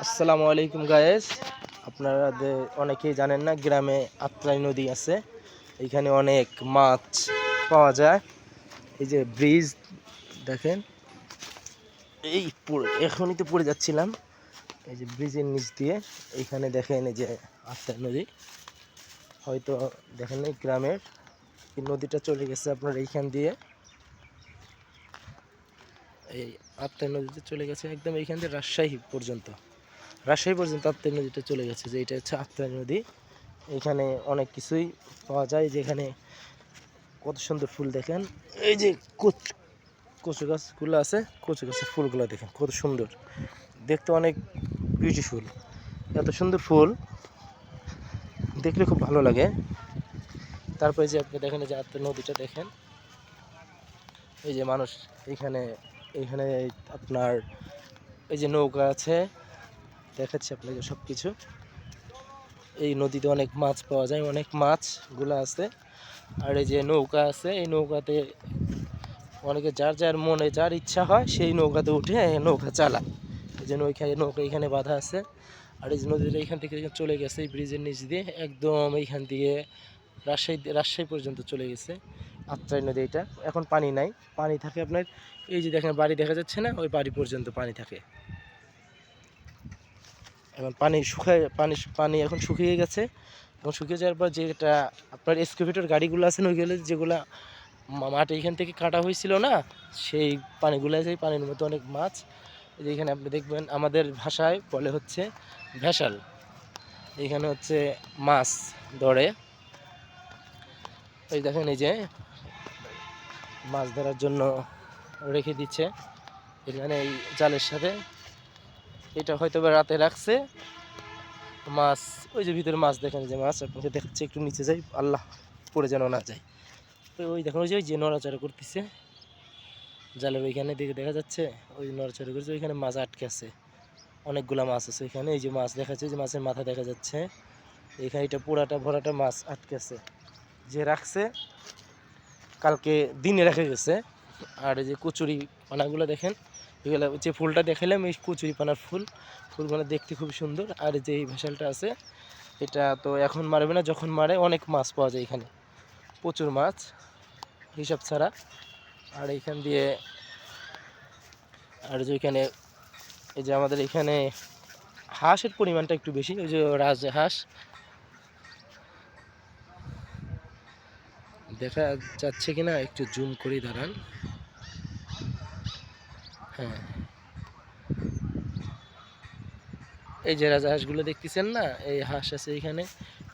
আসসালামু আলাইকুম গায়েস। আপনারা অনেকেই জানেন না, গ্রামে আত্রাই নদী আছে। এখানে অনেক মাছ পাওয়া যায়। এই যে ব্রিজ দেখেন, এখনই তো পড়ে যাচ্ছিলাম। এই যে ব্রিজের নিচ দিয়ে এইখানে দেখেন, এই যে আত্রাই নদী। হয়তো দেখেন এই গ্রামের এই নদীটা চলে গেছে আপনার এইখান দিয়ে। এই আত্রাই নদীতে চলে গেছে একদম এইখান দিয়ে রাজশাহী পর্যন্ত আত্রাই নদীটা চলে গেছে। যে এটা হচ্ছে আত্রাই নদী। এখানে অনেক কিছুই পাওয়া যায়। যেখানে কত সুন্দর ফুল দেখেন, এই যে কচু গাছগুলো আছে, কচু গাছের ফুলগুলো দেখেন কত সুন্দর দেখতে, অনেক বিউটিফুল। এত সুন্দর ফুল দেখলে খুব ভালো লাগে। তারপরে যে আপনি দেখেন, এই যে আত্রাই নদীটা দেখেন, এই যে মানুষ এখানে এখানে আপনার এই যে নৌকা আছে, দেখাচ্ছি আপনাকে সব কিছু। এই নদীতে অনেক মাছ পাওয়া যায়, অনেক মাছগুলো আছে। আর এই যে নৌকা আছে, এই নৌকাতে অনেকে যার যার মনে যার ইচ্ছা হয় সেই নৌকাতে উঠে নৌকা চালায়। এই যে নৌকা এখানে বাঁধা আছে। আর এই যে নদীটা এখান থেকে চলে গেছে এই ব্রিজের নিচ দিয়ে, একদম এইখান দিয়ে রাজশাহী পর্যন্ত চলে গেছে আত্রাই নদী। এটা এখন পানি নাই, পানি থাকে আপনার এই যে দেখেন বাড়ি দেখা যাচ্ছে না, ওই বাড়ি পর্যন্ত পানি থাকে। এখন পানি এখন শুকিয়ে গেছে। এবং শুকিয়ে যাওয়ার পর যেটা আপনার এক্সকাভেটর গাড়িগুলো আছে, ওইগুলো যেগুলা মাঠ এইখান থেকে কাটা হয়েছিল না, সেই পানিগুলো, সেই পানির মধ্যে অনেক মাছ। এইখানে আপনি দেখবেন আমাদের ভাষায় বলে হচ্ছে ভেসাল। এইখানে হচ্ছে মাছ ধরে। এই দেখেন, এই যে মাছ ধরার জন্য রেখে দিচ্ছে এখানে এই জালের সাথে। এটা হয়তো বা রাতে রাখছে মাছ। ওই যে ভিতরে মাছ দেখেন, যে মাছ আপনাকে দেখাচ্ছে, একটু নিচে যাই, আল্লাহ পড়ে যেন না যায়। তো ওই দেখেন, ওই যে নড়াচড়া করতেছে জালের ওইখানে দিকে দেখা যাচ্ছে, ওই নড়াচড়া করছে, ওইখানে মাছ আটকে আছে, অনেকগুলা মাছ আছে ওইখানে। এই যে মাছ দেখাচ্ছে, যে মাছের মাথা দেখা যাচ্ছে এখানে, এটা পুরাটা ভরাটা মাছ আটকে আছে। যে রাখছে কালকে দিনে রেখে গেছে। আর এই যে কচুরি পানাগুলো দেখেন, এগুলো যে ফুলটা দেখালাম, এই কচুরি পানার ফুলগুলো দেখতে খুব সুন্দর। আর যে এই ভেসালটা আছে, এটা তো এখন মারবে না, যখন মারে অনেক মাছ পাওয়া যায় এখানে, প্রচুর মাছ হিসাব ছাড়া। আর এইখান দিয়ে আর যে এখানে এই যে আমাদের এখানে হাঁসের পরিমাণটা একটু বেশি, ওই যে রাজহাঁস দেখা যাচ্ছে কিনা একটু জুম করে দাঁড়ান। হ্যাঁ, এই যে রাজহাঁসগুলো দেখতেছেন না, এই হাঁস আছে এখানে।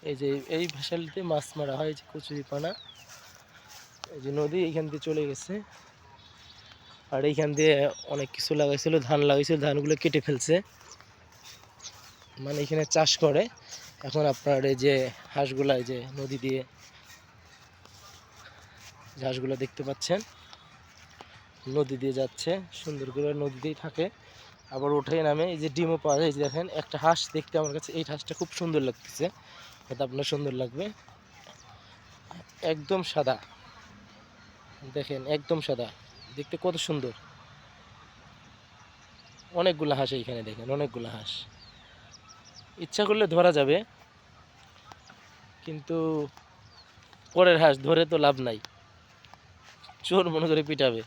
এই যে এই ভাষালিতে মাছ মারা হয়, যে কচুরিপানা। এই যে নদী এইখান দিয়ে চলে গেছে। আর এইখান দিয়ে অনেক কিছু লাগাইছিল, ধান লাগাইছিল, ধানগুলো কেটে ফেলছে, মানে এখানে চাষ করে। এখন আপনার এই যে হাঁসগুলা, এই যে নদী দিয়ে হাঁসগুলো দেখতে পাচ্ছেন, নদী দিয়ে যাচ্ছে, সুন্দর করে নদী দিয়ে থাকে, আবার ওঠে নামে। এই যে ডিমও পাওয়া যায়। এই যে দেখেন একটা হাঁস দেখতে, আমার কাছে এই হাঁসটা খুব সুন্দর লাগতেছে, এটা আপনার সুন্দর লাগবে। একদম সাদা, দেখেন একদম সাদা, দেখতে কত সুন্দর। অনেকগুলো হাঁস এইখানে দেখেন, অনেকগুলো হাঁস। ইচ্ছা করলে ধরা যাবে, কিন্তু পরের হাঁস ধরে তো লাভ নাই, চোর মনে করে পিটাবে।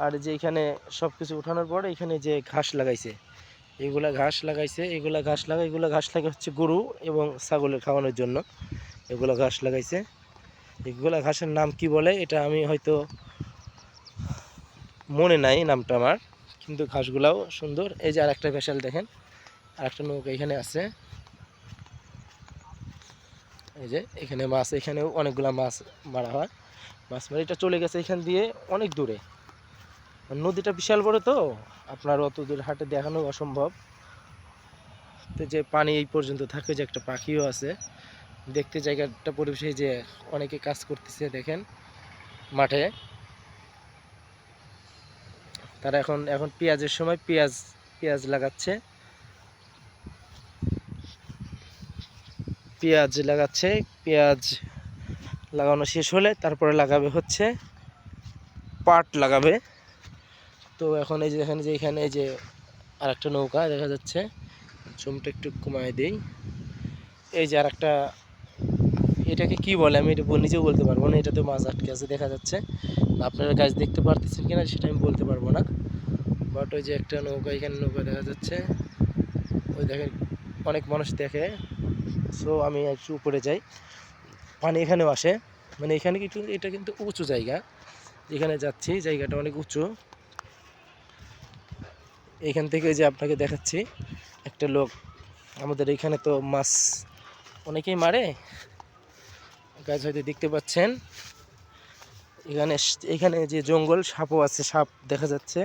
আর যে এখানে সব কিছু উঠানোর পরে এখানে যে ঘাস লাগাইছে, এগুলা ঘাস লাগে হচ্ছে গরু এবং ছাগলের খাওয়ানোর জন্য। এগুলা ঘাস লাগাইছে, এগুলা ঘাসের নাম কি বলে এটা আমি হয়তো মনে নাই নামটা আমার, কিন্তু ঘাসগুলাও সুন্দর। এই যে আরেকটা ভেসাল দেখেন, আরেকটা নৌকা এখানে আছে। এই যে এখানে মাছ, এখানেও অনেকগুলা মাছ মারা হয়। মাছ মারা এটা চলে গেছে এখান দিয়ে অনেক দূরে। নদীটা বিশাল বড়, তো আপনার অত দূর হাটে দেখানো অসম্ভব। তো যে পানি এই পর্যন্ত থাকে, যে একটা পাখিও আছে দেখতে, জায়গাটা পরিবেশে যে অনেকে কাজ করতেছে দেখেন মাঠে। তারা এখন এখন পেঁয়াজের সময় পেঁয়াজ লাগাচ্ছে, পেঁয়াজ লাগানো শেষ হলে তারপরে লাগাবে হচ্ছে পাট লাগাবে। তো এখন এই যে দেখেন, যে এখানে এই যে আর একটা নৌকা দেখা যাচ্ছে, জুমটা একটু কমায় দিই। এই যে আর একটা, এটাকে কি বলে আমি এটা নিজেও বলতে পারবো না, এটাতে মাছ আটকে আছে দেখা যাচ্ছে। আপনারা গাছ দেখতে পারতেছেন কিনা সেটা আমি বলতে পারবো না, বাট ওই যে একটা নৌকা, এখানে নৌকা দেখা যাচ্ছে, ওই দেখেন অনেক মানুষ দেখে। সো আমি একটু উপরে যাই, পানি এখানেও আসে, মানে এখানে কিন্তু এটা কিন্তু উঁচু জায়গা, যেখানে যাচ্ছি জায়গাটা অনেক উঁচু। এখান থেকে যে আপনাকে দেখাচ্ছি একটা লোক, আমাদের এখানে তো মাছ অনেকেই মারে, গাছ হয়তো দেখতে পাচ্ছেন। এখানে এখানে যে জঙ্গল, সাপও আছে, সাপ দেখা যাচ্ছে,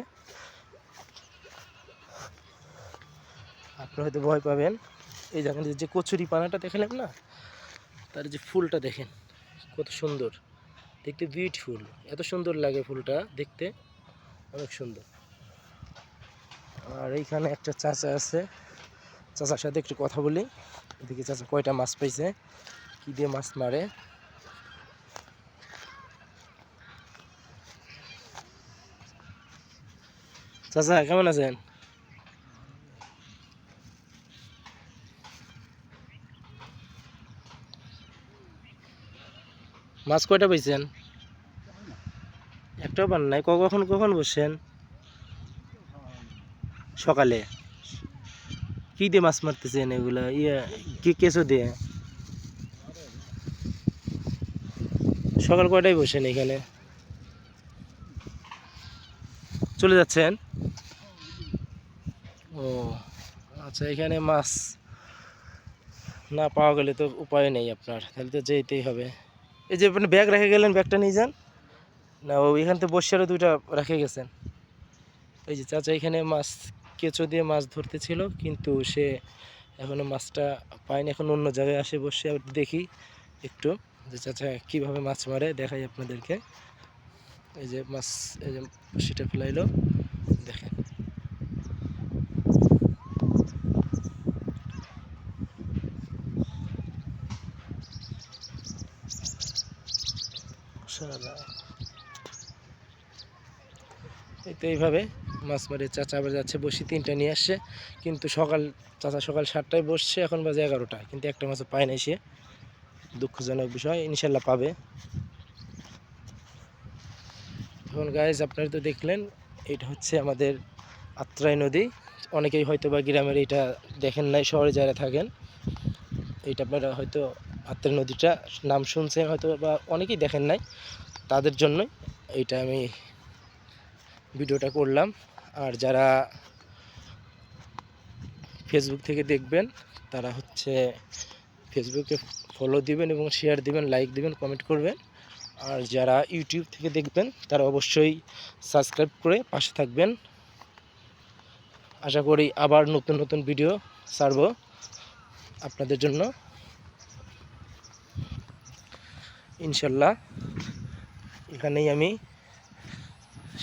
আপনারা হয়তো ভয় পাবেন। এই জায়গায় যে কচুরি পানাটা দেখলেন না, তার যে ফুলটা দেখেন কত সুন্দর দেখতে, বিউটিফুল, এত সুন্দর লাগে ফুলটা দেখতে, অনেক সুন্দর। আর এইখানে একটা চাচা আছে, চাচার সাথে একটু কথা বলি, দেখি চাচা কয়টা মাছ পাইছে, কি দিয়ে মাছ মারে। চাচা কেমন আছেন? মাছ কয়টা পাইছেন? একটাও পান নাই? কখন কখন বসছেন? সকালে? কি দিয়ে মাছ মারতেছেন এগুলা? কি কেঁচো দিয়ে? সকাল কয়টায় বসেন এখানে? চলে যাচ্ছেন? ও আচ্ছা, এখানে মাছ না পাওয়া গেলে তো উপায় নেই আপনার, তাহলে তো যেতেই হবে। এই যে আপনি ব্যাগ রেখে গেলেন, ব্যাগটা নিয়ে যান না, ও এখান থেকে বসে আরও দুইটা রেখে গেছেন। এই যে চাচা এখানে মাছ, কেঁচো দিয়ে মাছ ধরতেছিল, কিন্তু সে এখনো মাছটা পায়নি, এখন অন্য জায়গায় আসে বসে দেখি একটু যে চাচা কীভাবে মাছ মারে, দেখাই আপনাদেরকে। এই যে মাছ, এই যে সেটা ফেলাইলো, দেখেন। এই তো এইভাবে মাছ মারে চাচা, আবার যাচ্ছে বসি, 3টা নিয়ে আসছে, কিন্তু চাচা সকাল 7টায় বসছে, এখন বাজে 11টা, কিন্তু একটা মাছও পায় নাই সে, দুঃখজনক বিষয়। ইনশাল্লাহ পাবে। এখন গাইজ আপনারা তো দেখলেন, এটা হচ্ছে আমাদের আত্রাই নদী। অনেকেই হয়তো বা গ্রামের এটা দেখেন নাই, শহরে যারা থাকেন, এইটা আপনারা হয়তো আত্রাই নদীটা নাম শুনছেন হয়তো, বা অনেকেই দেখেন নাই, তাদের জন্যই এইটা আমি ভিডিওটা করলাম। আর যারা ফেসবুক থেকে দেখবেন, তারা হচ্ছে ফেসবুকে ফলো দিবেন এবং শেয়ার দিবেন, লাইক দিবেন, কমেন্ট করবেন। আর যারা ইউটিউব থেকে দেখবেন, তারা অবশ্যই সাবস্ক্রাইব করে পাশে থাকবেন। আশা করি আবার নতুন নতুন ভিডিও ছাড়ব আপনাদের জন্য, ইনশাল্লাহ। এখানেই আমি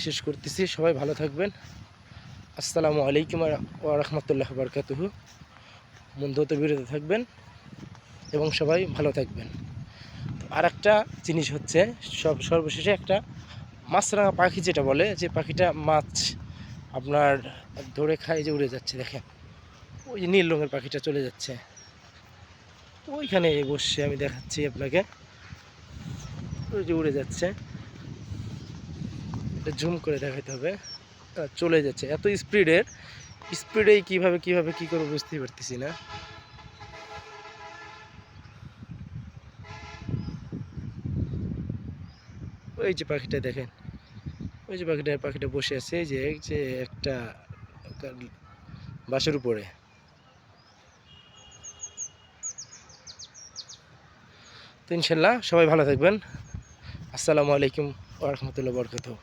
শেষ করতেছি, সবাই ভালো থাকবেন। আসসালামু আলাইকুম ওয়া রাহমাতুল্লাহি ওয়া বারাকাতুহু। বন্ধুত্ব বিরত থাকবেন এবং সবাই ভালো থাকবেন। আর একটা জিনিস হচ্ছে, সর্বশেষে একটা মাছরাঙা পাখি যেটা বলে, যে পাখিটা মাছ আপনার ধরে খায়, যে উড়ে যাচ্ছে দেখেন, ওই যে নীল রঙের পাখিটা চলে যাচ্ছে, ওইখানে বসে আমি দেখাচ্ছি আপনাকে, ওই যে উড়ে যাচ্ছে, এটা জুম করে দেখাতে হবে। চলে যাচ্ছে এত স্পিডেই কিভাবে কি করবো বুঝতেই পারতেছি না। ওই যে পাখিটা দেখেন, ওই যে পাখিটা বসে আছে, এই যে একটা বাসের উপরে। তো ইনশাল্লাহ সবাই ভালো থাকবেন। আসসালামু আলাইকুম ওয়া রাহমাতুল্লাহি ওয়া বারাকাতুহু।